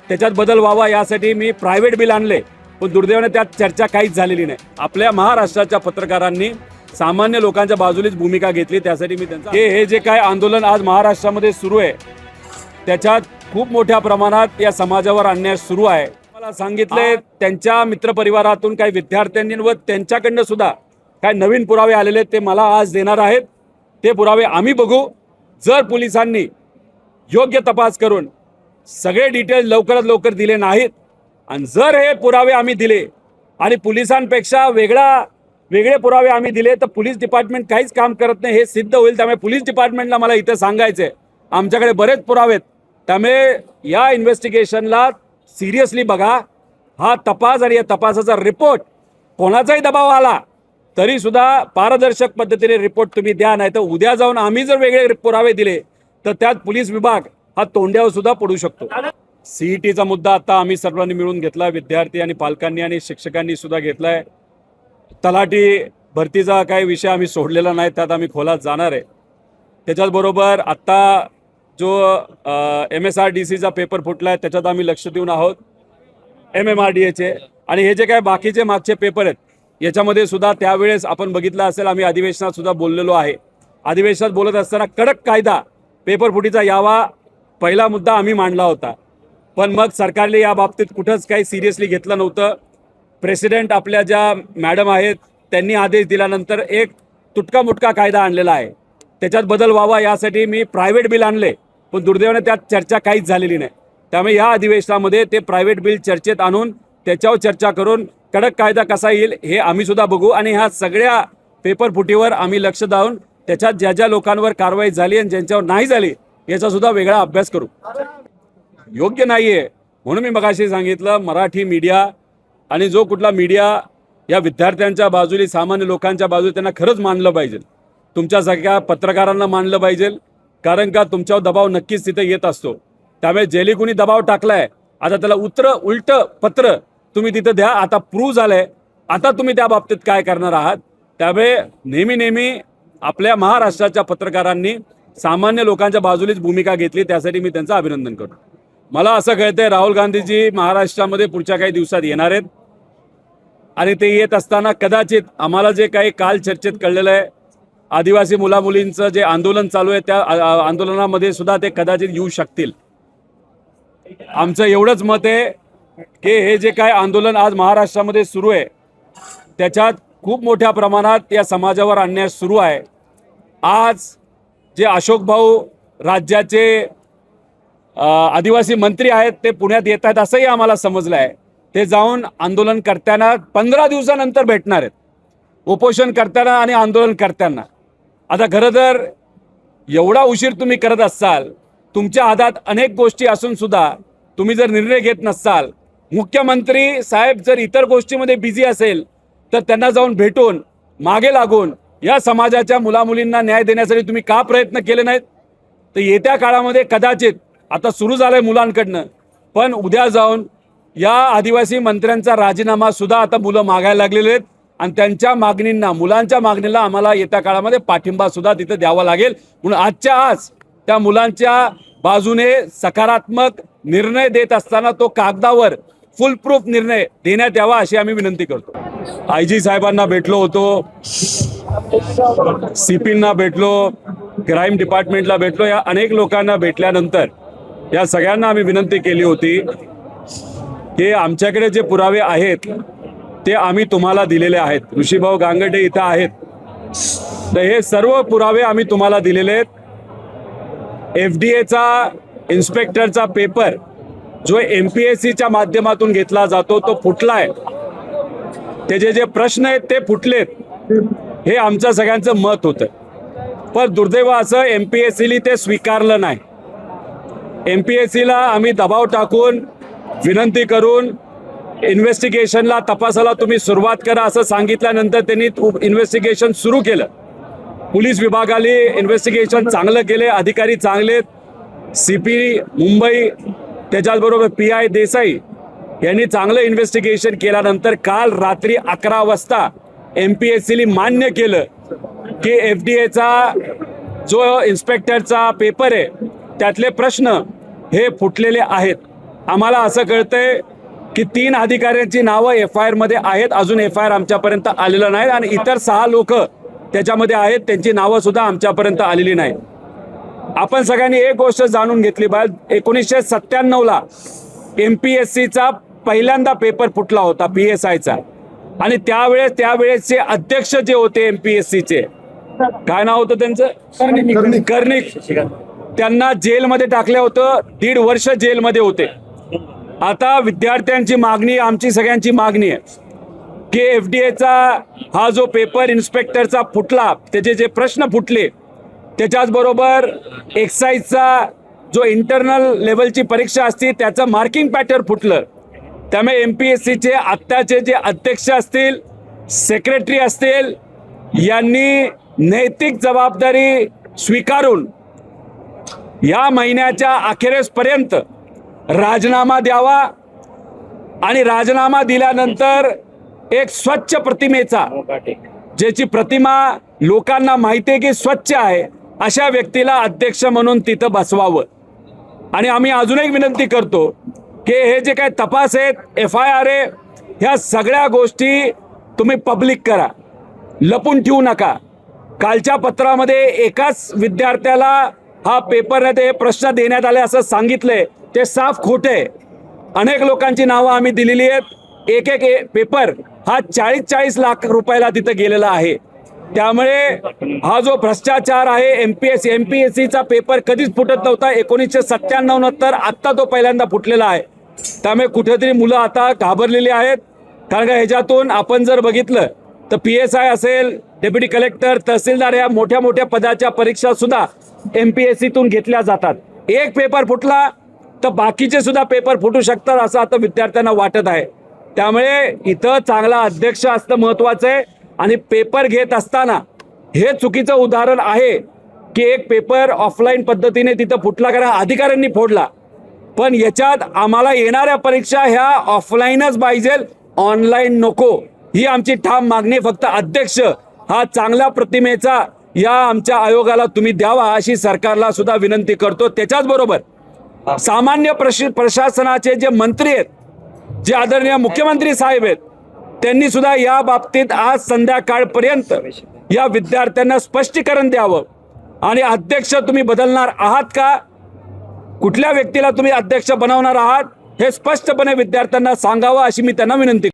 त्याच्यात बदल व्हावा यासाठी मी प्रायव्हेट बिल आणले, पण दुर्दैवाने त्यात चर्चा काहीच झालेली नाही। आपल्या महाराष्ट्राच्या पत्रकारांनी सामान्य लोकांच्या बाजूलीच भूमिका घेतली, त्यासाठी मी त्यांचा हे जे काय आंदोलन आज महाराष्ट्रामध्ये सुरू आहे त्याच्यात खूप मोठ्या प्रमाणात या समाजावर अन्याय सुरू आहे। मला सांगितले त्यांच्या मित्रपरिवारातून काही विद्यार्थ्यांनी व त्यांच्याकडनं सुद्धा काय नवीन पुरावे आलेले ते मला आज देणार आहेत। ते पुरावे आम्ही बघू। जर पोलिसांनी योग्य तपास करून सगळे डिटेल्स लवकरात लवकर दिले नाहीत आणि जर हे पुरावे आम्ही दिले आणि पोलिसांपेक्षा वेगळे पुरावे आम्ही दिले तर पोलीस डिपार्टमेंट काहीच काम करत नाही हे सिद्ध होईल। त्यामुळे पोलीस डिपार्टमेंटला मला इथे सांगायचंय आमच्याकडे बरेच पुरावे आहेत, त्यामुळे या इन्व्हेस्टिगेशनला सिरियसली बघा। हा तपास आणि या तपासाचा रिपोर्ट कोणाचाही दबाव आला तरी सुद्धा पारदर्शक पद्धतीने रिपोर्ट तुम्ही द्या, नाही तर उद्या जाऊन आम्ही जर वेगळे पुरावे दिले तर त्यात पोलीस विभाग हा तोंड्यावर सुद्धा पडू शकतो। सीईटीचा मुद्दा आता आम्ही सर्वांनी मिळून घेतला, विद्यार्थी आणि पालकांनी आणि शिक्षकांनी सुद्धा घेतलाय। तलाठी भरतीचा काही विषय आम्ही सोडलेला नाही, त्यात आम्ही खोलात जाणार आहे। त्याच्याचबरोबर आत्ता जो MSRDCचा पेपर फुटला आहे त्याच्यात आम्ही लक्ष देऊन आहोत, MMRDAचे आणि हे जे काय बाकीचे मागचे पेपर आहेत याच्यामध्ये सुद्धा त्यावेळेस आपण बघितलं असेल आम्ही अधिवेशनात सुद्धा बोललेलो आहे। अधिवेशनात बोलत असताना कडक कायदा पेपर फुटीचा यावा पहिला मुद्दा आम्ही मांडला होता, पण मग सरकारने या बाबतीत कुठंच काही सिरियसली घेतलं नव्हतं। प्रेसिडेंट आपल्या ज्या मॅडम आहेत त्यांनी आदेश दिल्यानंतर एक तुटका मुटका कायदा आणलेला आहे, त्याच्यात बदल व्हावा यासाठी मी प्रायव्हेट बिल आणले, पण दुर्दैवाने त्यात चर्चा काहीच झालेली नाही। त्यामुळे या अधिवेशनामध्ये ते प्रायव्हेट बिल चर्चेत आणून त्याच्यावर चर्चा करून कडक कायदा कसा येईल हे आम्ही सुद्धा बघू आणि ह्या सगळ्या पेपर फुटीवर आम्ही लक्ष देऊन त्याच्यात ज्या ज्या लोकांवर कारवाई झाली आणि ज्यांच्यावर नाही झाली याचा सुद्धा वेगळा अभ्यास करू। योग्य नाहीये म्हणून मी मगाशी सांगितलं मराठी मीडिया आणि जो कुठला मीडिया या विद्यार्थ्यांच्या बाजूने सामान्य लोकांच्या बाजूने त्यांना खरंच मानलं पाहिजे, तुमच्या सगळ्या पत्रकारांना मानलं पाहिजे, कारण का तुमच्यावर दबाव नक्कीच तिथे येत असतो। त्यामुळे जेली कुणी दबाव टाकलाय आता त्याला उलट पत्र तुम्ही तिथे द्या, आता प्रूव्ह झालंय, आता तुम्ही त्या बाबतीत काय करणार आहात। त्यामुळे नेहमी आपल्या महाराष्ट्राच्या पत्रकारांनी सामान्य लोकांच्या बाजूलीच भूमिका घेतली, त्यासाठी मी त्यांचं अभिनंदन करतो। मला असं कळतंय राहुल गांधीजी महाराष्ट्रामध्ये पुढच्या काही दिवसात येणार आहेत आणि ते येत असताना कदाचित आम्हाला जे काही काल चर्चेत कळलेलं आहे आदिवासी मुलामुलींचं जे आंदोलन चालू आहे त्या आंदोलनामध्ये सुद्धा ते कदाचित येऊ शकतील। आमचं एवढंच मत आहे की हे जे काय आंदोलन आज महाराष्ट्रामध्ये सुरू आहे त्याच्यात खूप मोठ्या प्रमाणात या समाजावर अन्याय सुरू आहे। आज जे अशोक भाऊ राज्याचे आदिवासी मंत्री आहेत ते पुण्यात येत आहेत असंही आम्हाला समजलं आहे, ते जाऊन आंदोलन करताना 15 दिवसानंतर भेटणार आहेत, उपोषण करताना आणि आंदोलन करताना। आता खरं तर एवढा उशीर तुम्ही करत असाल, तुमच्या हातात अनेक गोष्टी असून सुद्धा तुम्ही जर निर्णय घेत नसाल, मुख्यमंत्री साहेब जर इतर गोष्टीमध्ये बिझी असेल तर त्यांना जाऊन भेटून मागे लागून या समाजाच्या मुलामुलींना न्याय देण्यासाठी तुम्ही का प्रयत्न केले नाहीत। तर येत्या काळामध्ये कदाचित आता सुरू झालंय मुलांकडनं, पण उद्या जाऊन या आदिवासी मंत्र्यांचा राजीनामा सुद्धा आता मुलं मागायला लागलेले आहेत आणि त्यांच्या मागणींना मुलांच्या मागणीला आम्हाला येत्या काळामध्ये पाठिंबा सुद्धा तिथे द्यावा लागेल। म्हणून आजच्या आज त्या मुलांच्या बाजूने सकारात्मक निर्णय देत असताना तो कागदावर फुल प्रूफ निर्णय देण्यात यावा अशी आम्ही विनंती करतो। IG साहेबांना भेटलो होतो, CPंना भेटलो, क्राईम डिपार्टमेंटला भेटलो, या अनेक लोकांना भेटल्यानंतर या सगळ्यांना आम्ही विनंती केली होती की आमच्याकडे जे पुरावे आहेत ते आम्ही तुम्हाला दिलेले आहेत। ऋषीभाऊ गांगटे इथं आहेत, तर हे सर्व पुरावे आम्ही तुम्हाला दिलेले आहेत। FDAचा इन्स्पेक्टरचा पेपर जो MPSCच्या माध्यमातून घेतला जातो तो फुटलाय, त्याचे जे प्रश्न आहेत ते फुटलेत हे आमचं सगळ्यांचं मत होतं, पण दुर्दैव असं MPSCने ते स्वीकारलं नाही। MPSCला आम्ही दबाव टाकून विनंती करून इन्व्हेस्टिगेशनला तपासाला तुम्ही सुरुवात करा असं सांगितल्यानंतर त्यांनी इन्व्हेस्टिगेशन सुरू केलं। पोलीस विभागाने इन्व्हेस्टिगेशन चांगलं केले, अधिकारी चांगले, CP मुंबई त्याच्याचबरोबर PI देसाई यांनी चांगलं इन्व्हेस्टिगेशन केल्यानंतर काल रात्री 11 वाजता MPSCने मान्य केलं की FDAचा जो इन्स्पेक्टरचा पेपर आहे त्यातले प्रश्न हे फुटलेले आहेत आम्हाला असं कळतंय की 3 अधिकाऱ्यांची नावं FIR मध्ये आहेत. अजून FIR आमच्यापर्यंत आलेलं नाही आणि इतर 6 लोक त्याच्यामध्ये आहेत, त्यांची नावं सुद्धा आमच्यापर्यंत आलेली नाही. आपण सगळ्यांनी एक गोष्ट जाणून घेतली पाहिजे, 1997ला MPSCचा पहिल्यांदा पेपर फुटला होता PSIचा आणि त्यावेळेसचे अध्यक्ष जे होते MPSCचे, काय नाव होतं त्यांचं, कर्णिक, त्यांना जेलमध्ये टाकलं होतं. 1.5 वर्ष जेलमध्ये होते. आता विद्यार्थ्यांची मागणी, आमची सगळ्यांची मागणी आहे की FDAचा हा जो पेपर इन्स्पेक्टरचा फुटला, त्याचे जे प्रश्न फुटले, त्याच्याचबरोबर एक्साईजचा जो इंटरनल लेवलची परीक्षा असते त्याचं मार्किंग पॅटर्न फुटलं. त्यामुळे MPSCचे आत्ताचे जे अध्यक्ष असतील, सेक्रेटरी असतील, यांनी नैतिक जबाबदारी स्वीकारून या महिन्याच्या अखेरेसपर्यंत राजीनामा द्यावा आणि राजीनामा दिल्यानंतर एक स्वच्छ प्रतिमेचा, ज्याची प्रतिमा लोकांना माहिती आहे की स्वच्छ आहे, अशा व्यक्तीला अध्यक्ष म्हणून तिथं बसवावं. आणि आम्ही अजून एक विनंती करतो की हे जे काही तपास आहेत, FIR आहे, ह्या सगळ्या गोष्टी तुम्ही पब्लिक करा, लपून ठेवू नका. कालच्या पत्रामध्ये एकाच विद्यार्थ्याला हा पेपरमध्ये प्रश्न देण्यात आले असं सांगितलंय, ते साफ खोटे. अनेक लोकांची नावं आम्ही दिलेली आहेत. एक पेपर हा 40-40 लाख रुपयाला तिथं गेलेला आहे. त्यामुळे हा जो भ्रष्टाचार आहे, MPSCचा पेपर कधीच फुटत नव्हता. 1997 नंतर आत्ता तो पहिल्यांदा फुटलेला आहे. त्यामुळे कुठेतरी मुलं आता घाबरलेली आहेत. कारण का ह्याच्यातून आपण जर बघितलं तर PSI असेल, डेप्युटी कलेक्टर, तहसीलदार या मोठ्या मोठ्या पदाच्या परीक्षा सुद्धा MPSCतून घेतल्या जातात. एक पेपर फुटला तर बाकीचे सुद्धा पेपर फुटू शकतात असं आता विद्यार्थ्यांना वाटत आहे. त्यामुळे इथं चांगला अध्यक्ष असणं महत्त्वाचं आहे. आणि पेपर घेत असताना हे चुकीचं उदाहरण आहे की एक पेपर ऑफलाईन पद्धतीने तिथं फुटला, कारण अधिकाऱ्यांनी फोडला. पण याच्यात आम्हाला येणाऱ्या परीक्षा ह्या ऑफलाईनच पाहिजे, ऑनलाईन नको, ही आमची ठाम मागणी. फक्त अध्यक्ष हा चांगल्या प्रतिमेचा या आमच्या आयोगाला तुम्ही द्यावा अशी सरकारला सुद्धा विनंती करतो. त्याच्याचबरोबर सामान्य प्रशासनाचे जे मंत्री आहेत, जे आदरणीय मुख्यमंत्री साहेब आहेत, त्यांनी सुद्धा या बाबतीत आज संध्याकाळपर्यंत या विद्यार्थ्यांना स्पष्टीकरण द्यावं. आणि अध्यक्ष तुम्ही बदलणार आहात का, कुठल्या व्यक्तीला तुम्ही अध्यक्ष बनवणार आहात, हे स्पष्टपणे विद्यार्थ्यांना सांगावं अशी मी त्यांना विनंती